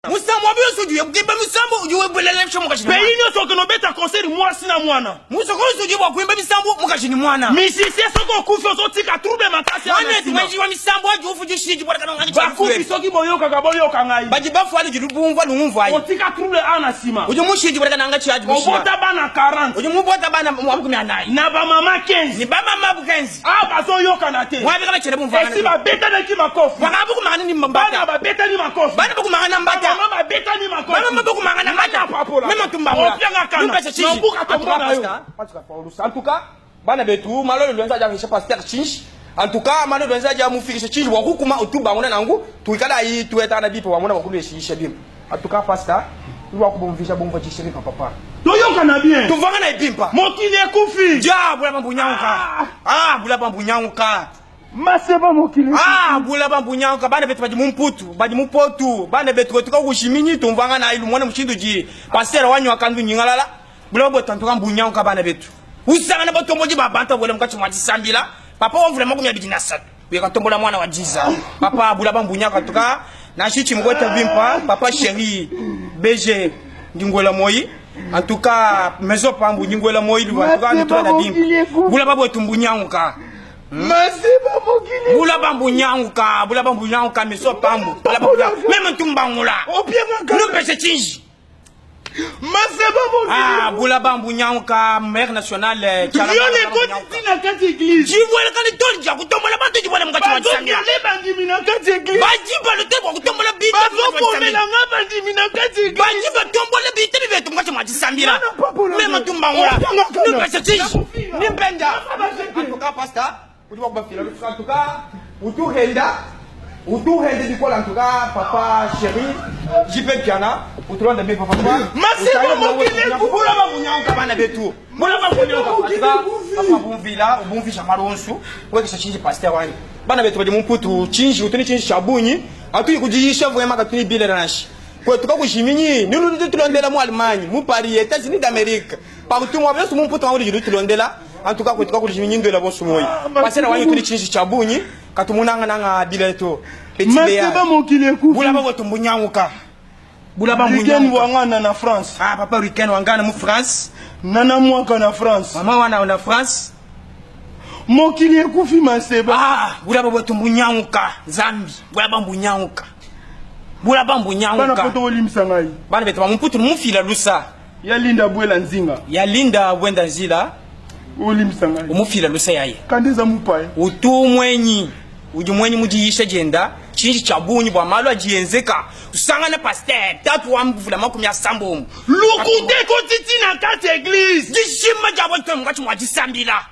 Musambo abiyo suju yekimba musambo ujuwe bwelele msho mukashini mwana. Pe inyo soko no beta concert mwasi na mwana. Musoko suju wa kuimba musambo mukashini mwana. Misisi soko kufyo so tika trouble makasi ana. Wane tumeji wa musambo aju ufuju shiji bora kana ngani chafu. Bakufi soki boyoka kaboyoka ngai. Baji bafu ali jidubumva lumva ayi. Otika trouble ana sima. Uju mushiji bora kana ngani chaji mushiji. Obota bana 40. Uju mubota bana mwabuku mianai. Na ba mama 15. Ni ba mama bu 15. Ah bazo yoka na te. Wabi kama chere bumva. Esi ba beta na ki makofi. Wakabuku magana ni mbata. Bana ba beta ni makofi. Bana buku magana mbata. Mama ba beta ni makofi. Mama buku magana mbata. Mema tumbangula. Opianga kana. Nupesa chichi. Nambuka tombana yo. En tout cas, bana betu malolo lwenza ja fisha pasteur chinchi. En tout cas, malolo lwenza ja mufikisha chinchi wakukuma utuba ngona nangu tuikala yi tueta na bipo wamona wakulu yeshisha bim. En tout cas, pasteur, lui wakubumvisha bumva chishiri papa. Toyoka na bien. Tuvanga na ipimpa. Mokili ekufi. Ja bula bambunyanguka. Bula bambunyanguka. Maseba mokili. Bula bambunyanguka bana betu baji mumputu, baji mupotu, bana betu tuka kushimini tumvanga na ilu mwana mshindu ji. Pasteur wanyu akandu nyingalala. Bula boto ntuka mbunyanguka bana betu. Usanga na batomboji babanta bole mukati mwajisambila. Papa wamvula maku ya bijina satu. Weka tombola mwana wa jiza. Papa bula bambunyaka tuka na shichi mgweta bimpa, papa chéri BG ndingola moyi. En tout cas, maison pambu ndingola moyi tuka nitola na bimpa. Bula babo tumbunyanguka. Maseba mokili. Bula bambunyanguka maison pambu. Même tumbangula. Opianga kana. Nupese chinji. Maseba mokili. Bula bambunyanguka maire nationale chala. Yo le koti na kati église. Jibwele kani tolja kutombola bantu jibwele mukati wa tsanga. Bazo le bandimi na kati église. Bajiba le tebo kutombola bita. Bazo komela nga bandimi na kati église. Bajiba tombola bita bibetu mukati wa tsambira. Mema tumbangula. Nupesa chinji. Nimpenda. En tout cas pasteur, udi wakubafila lufuka en tout cas, utuhenda dikola en tout cas papa chéri, jipe kiana, utulonda me papa. Maseba mokili bula bambunyanguka bana betu. Bula bambunyanguka papa bumvila, ubumvisha maronsu, wekisha chinji pasteur wani. Bana betu baje mumputu chinji, utuni chinji chabunyi, atuyi kujiyisha vraiment katuni bile ranchi. Kwa tuka kushimini, nulu tulondela mu Allemagne, mu Paris, États-Unis d'Amérique. Partout moi besu mumputu wangu tulondela. En tout cas, kwa tuka kushimini ndola bosu moyi. Pasteur wani utuni chinji chabunyi, katumunanga nanga bileto. Maseba mokili ekufi. Bula babo tumbunyanguka. Bula weekend wangana na France. Papa weekend wangana mu France. Nana mwaka na France. Mama wana na France. Mokili ekufi maseba. Bula babo tumbunyanguka. Zambi. Bula bambunyanguka. Bula bambunyanguka. Bana poto olimisa ngai. Bana betu mumputu mufila lusa. Ya linda bwela nzinga. Ya linda bwenda nzila. Olimisa ngai. Umufila lusa yaye. Kandeza mupaye. Utumwenyi. Ujumwenyi mujiyisha jenda. Chinji chabunyi bwa malo ajienzeka. Usanga na pasteur. Tatu wa mvula makumi ya sambomu. Lukute kotiti na kati église. Jishima jabo ntoye mkati mwajisambila.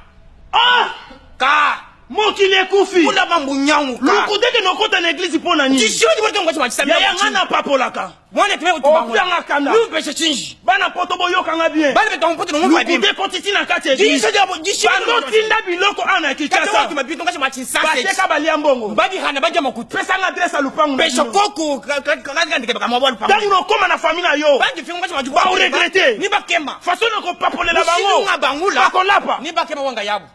Ka. Mokili ekufi. Bula bambunyanguka. Lukute ke nokota na église pona nini. Jishima jabo ntoye mkati mwajisambila. Ya ngana papolaka. Mwane tume utubangula. Opianga kana. Lupeshe chinji. Bana poto boyoka nga bien. Bana beto mputu no mwa bimba. Lukute kotiti na kati église. Jishima jabo jishima. Bano tinda biloko ana kikasa. Kata watu mabito mkati mwachinsanse. Bateka balia mbongo. Badi hana badia makutu. Pesa nga adresse lupangu. Pesho koko. Kaka ndike baka mwa lupangu. Tangu nokoma na familia yo. Bandi fingu mkati mwajubu. Ba uregrete. Niba kema. Façon noko papolela bango. Ushinu bangula. Akolapa. Niba kema wanga yabu.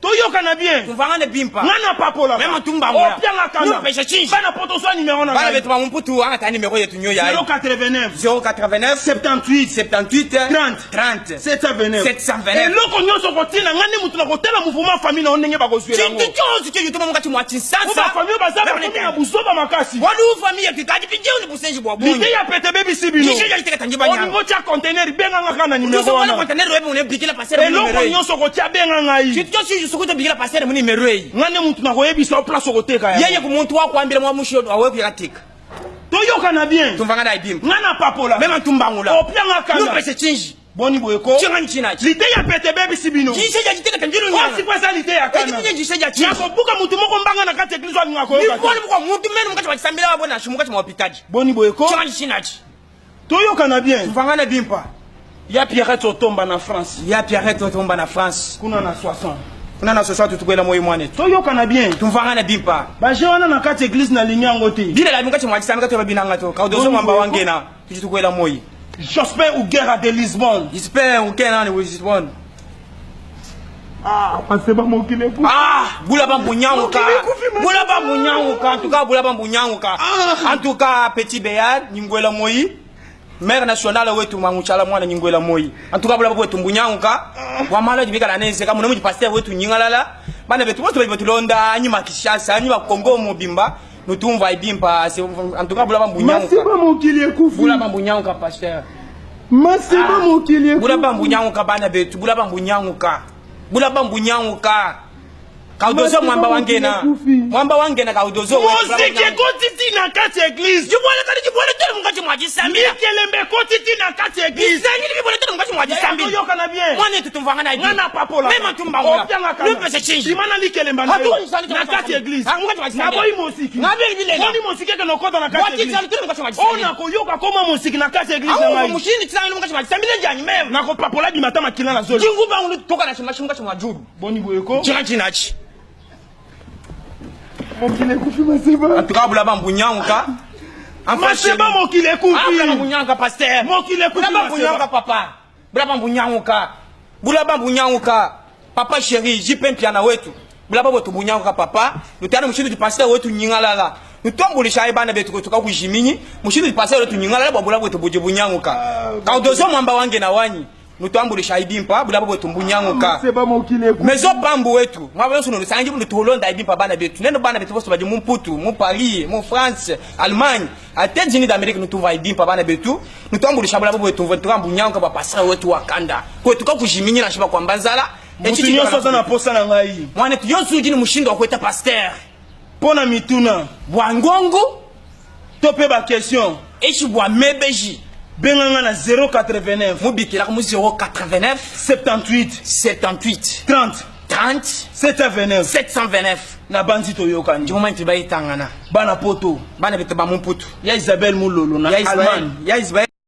Toyoka na bien. Tuvangane bimpa. Ngana papola. Mema tumbangula. Opianga kana. Nupeshe chinji. Bana poto swa numéro na. Bana betu mumputu anga ta numéro yetu nyo yae. 089 089 78 78 30 30 729 729. Eloko nyonso kotina ngane mutu na kotela mouvement famille na ondenge bakozwela ngo. Chintu cyo yutuma mukati mwa chinsansa. Ba famille bazaba komina busoba makasi. Wadu famille kikaji pinje uni busenji bwa bunyi. Lide ya pete baby sibino. Jishe jali teka tanjiba nyanga. Oningo cha container benga ngaka na numéro Wana wana. container wewe unebikila passer mu numéro. Eloko nyonso kotia benga ngai. Chintu cyo yusukuto bikila passer mu numéro yi. Ngane mutu na koyebisa o place okoteka ya. Yeye kumuntu wa kwambira mwa mushi awe kuyatika. Toyoka na bien. Tumvanga na ibimba. Ngana papola. Mema tumbangula. Opianga kana. Nupese chinji. Boni boyeko. Chinga nchinachi. Lide ya pete baby sibino. Jishe jali teka tanjiru nyanga. Osi kwa lide ya kana. Eti jishe jali chinji. Yako buka mutu moko mbanga na kati église wani ngako yoka. Ni boni mko mutu menu mkati wasambira wabo na shumukati mwa pitaji. Boni boyeko. Chinga nchinachi. Toyoka na bien. Tumvanga na bimpa. Ya Pierrette otomba na France. Ya Pierrette otomba na France. Kuna na 60. Kuna na 60 tukwela moyo mwane. Toyoka na bien. Tumvanga na bimpa. Baje wana na kati église na linya ngote. Bila la mukati mwajisambira to babinanga to. Kaudozo mwamba wangena. Tukwela moyo. Jospin ou guerre de Lisbonne. J'espère ou kena ni Lisbonne. Ah, c'est pas mon qui les coupe. Ah, boula bambounyangouka. Boula bambounyangouka. En tout cas, boula bambounyangouka. En tout cas, petit Béad, Ningwela Moyi. Maire national wetu Manguchala mwana Ningwela Moyi. En tout cas, boula wetu Mbunyangouka. Wamala dibika la nese kama nomu pasteur wetu Ningalala. Bana betu boto betu londa anyima Kishasa, anyima Kongo Mobimba. Nous tout va bimba. En tout cas, boula bambounyangouka. C'est pas mon qui les coupe. Boula bambounyangouka pasteur. C'est pas mon qui les coupe. Boula bambounyangouka bana betu, boula bambounyangouka. Bula bambunyanguka kaudozo mwamba wangena kaudozo mosiki kotiti na kati église jibole tele mungati mwajisambira kelembe kotiti na kati église sangili jibole tele mungati mwajisambira yoka na bien mwana tutumvanga na mwana papola mema tumbangula le pese chinji simana likelemba na kati église na boyi mosiki ngabeli bilena oni mosiki ke nokota na kati église ona koyoka koma mosiki na kati église na ngai mushini tsanga mungati mwajisambira njani mema na ko papola bimata makila na zolo jinguba ngulu toka na shimashinga cha majuru boni boyeko chinachi Mokile kufi maseba. En tout cas, boula bambunyanguka. Maseba mokile kufi. Boula bambunyanguka pasteur. Mokile kufi boula bambunyanguka papa. Boula bambunyanguka. Boula bambunyanguka. Papa chéri, jipe mpiana wetu. Boula babotu bunyanguka papa. Nutana mushindo di pasteur wetu nyingalala. Nutombulisha ibana betu kutoka kujimini. Mushindo di pasteur wetu nyingalala boula wetu bujibunyanguka. Kaudozo mwamba wange na wanyi. Nutambulisha ibimpa boula babotu mbunyanguka. Maseba mokile kufi. Mezo pambu wetu. Mwa sunu nusangi bunu tolonda ibimpa bana betu. Neno bana betu boso baje mumputu, mu Paris, mu France, Allemagne, États-Unis d'Amérique nous tuva ibimpa bana betu. Nutambulisha boula babotu mbunyanguka ba pasteur wetu wakanda. Kwetuka kujimini na shiba kwa mbanzala. Mutunyo soza na posa na ngai. Mwana tu yonsu jini mushindo kweta pasteur. Pona mituna. Bwangongo. Topé ba question. Echi bwa mebeji. Benganga na 089. Mubikila comme 089 78 78 30 30 729 729. Na banzi toyoka ndi. Moment tu baitangana. Bana poto. Bana betu ba mumputu. Ya Isabelle Mulolo na Allemagne. Ya Isabelle